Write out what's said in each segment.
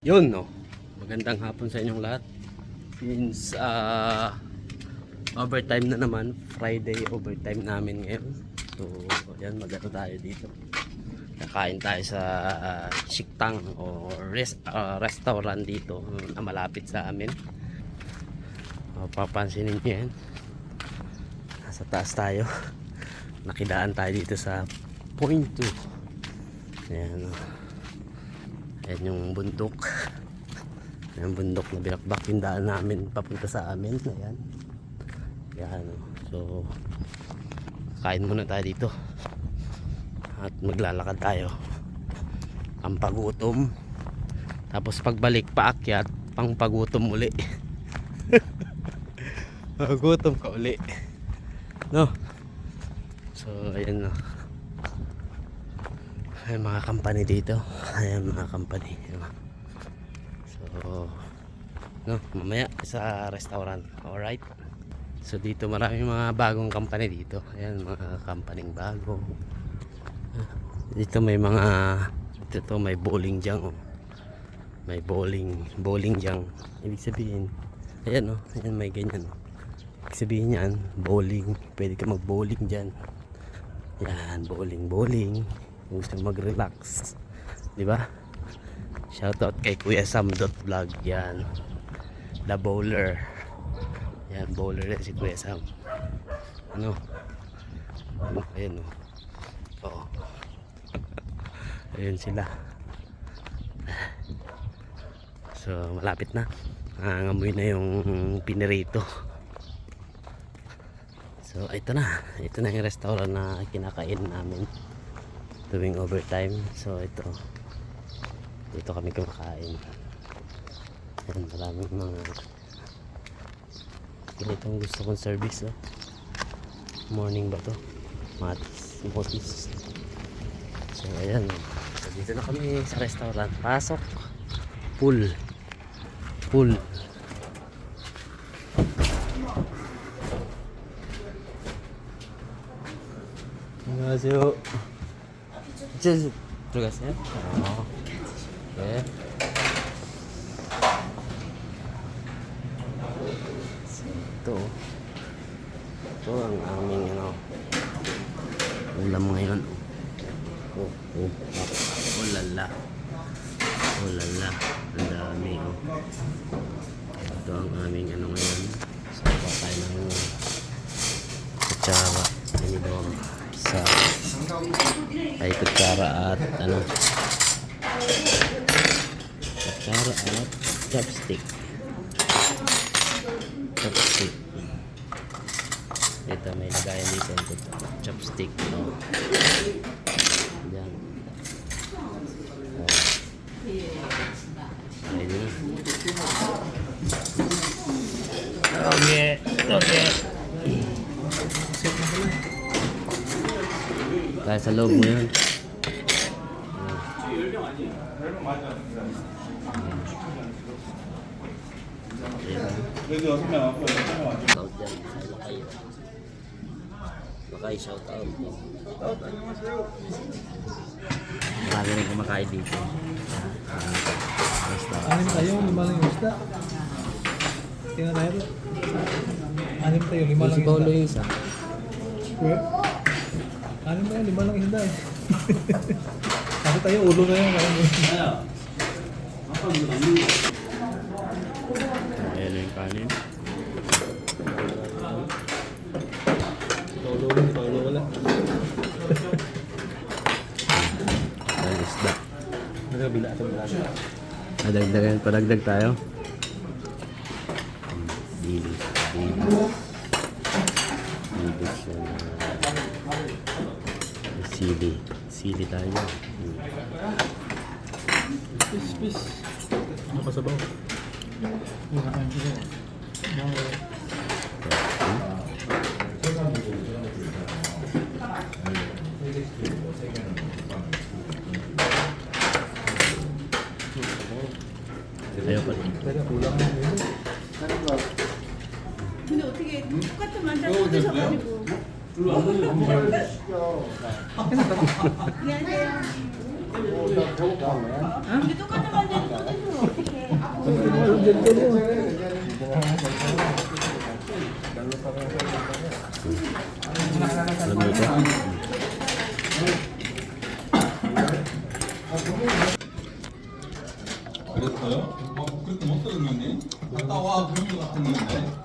Yun, no. Magandang hapon sa inyong lahat. Since overtime na naman, Friday overtime namin ngayon. So, ayan, magano tayo dito. Kakain tayo sa Shiktang o restaurant dito na malapit sa amin. Papansinin niyo yan. Nasa taas tayo. Nakidaan tayo dito sa Point 2. Ayan, no. Ayan yung bundok. Ayan bundok na binakbak yung daan namin papunta sa amin. Ayan. Ayan. So kain muna tayo dito. At maglalakad tayo. Ang pagutom. Tapos pagbalik paakyat, pang pagutom uli. Pagutom ka uli. No? So ayan, no. Ayan mga company dito. Ayan mga company. So no, mamaya sa restaurant. Alright. So dito maraming mga bagong company dito. Ayan mga company bago. Dito may mga dito may bowling diyan, oh. May bowling diyan. Ibig sabihin ayan, oh. Ayan may ganyan, oh. Ibig sabihin niyan bowling. Pwede ka mag-bowling diyan. Yan, bowling. Gusto mag-relax, di ba? Shoutout kay Kuya Sam.vlog. Yan, the bowler. Yan, bowler yan si Kuya Sam. Ano? Ayan, o. Oo. Ayan sila. So, malapit na. Nangangamoy na yung pinirito. So, ito na. Ito na yung restaurant na kinakain namin tuwing overtime. So ito, dito kami kumakain. Ayan, maraming mga ganitong gusto kong service, oh. Morning ba to? Motis. So ayan, so dito na kami sa restaurant. Pasok. Pool. 안녕하세요. 들어갔어요? 네. Ito ang aming ulam ngayon. Oh lala, ang dami, oh. Ito ang aming ngayon. So tayo ng kutsara tinidor sa ay kutsara at kutsara at chopstick. Ito may lagayan dito ng chopstick, no? Yan. Ayun. Okay. Kaya sa loob mo yun. Shout out. Marami rin kumakain dito. Anim tayo, 5 lang yung isda. Tingnan tayo. Anim tayo, 5 lang Si Paulo yung isa. Anim tayo, 5 lang isda eh. Kasi tayo, ulo na yan. Ayan yung kanin. Paulo wala. Ayan isda. Nagabila ito mga. Padagdag tayo. Dili sili tayo. Pis. Ano pa sabaw? Yung kakain ko. Ayaw pa rin. Pero kulang na yun. 근데 어떻게 똑같은 만찬 뜯으셔가지고 미안해요. 근데 똑같은 만찬 뜯으셔 gentle yun. Alam mo ito? 그랬어요? 그렇게 못 들었는데? 갔다 와 그런 거 같았는데?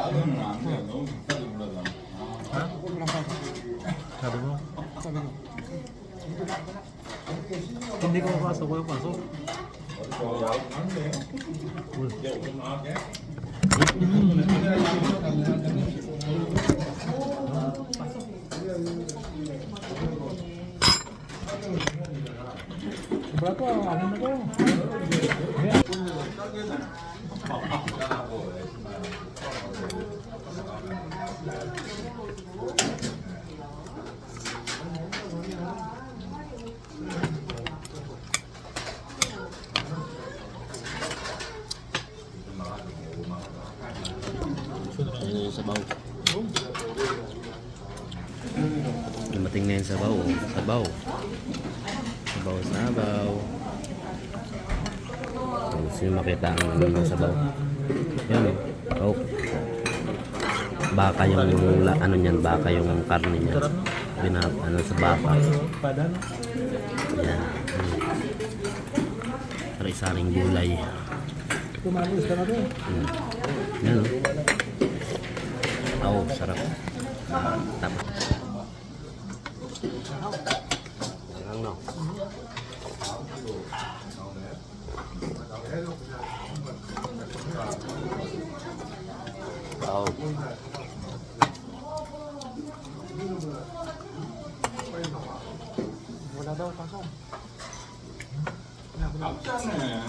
야근은 안 돼. 너무 비싸게 불러다. Sabi mo? Hindi ko mapasok, ko pasok. Berapa? Ano na to? Ayan yung sabaw. Dumating na yung sabaw. Sabaw. Sabaw, sabaw. Gusto nyo makita ang ano ng sabaw. Yan. Oh. Baka yung ano niyan, baka yung karne niya. Ano sa baka. Pada no? Yan. Sari-saring gulay. Tumalis ka na to. Yan o. Oh, sarap. Tapos. Ang no. Oh. Wala daw pasok. 앞자네.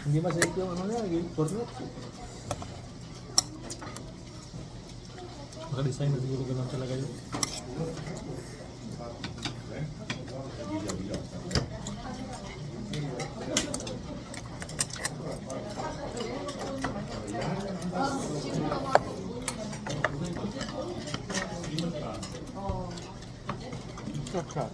Hindi masakit yung ano niya, yung cornet. Naka-design na siguro ganun talaga yun. Sarap ka.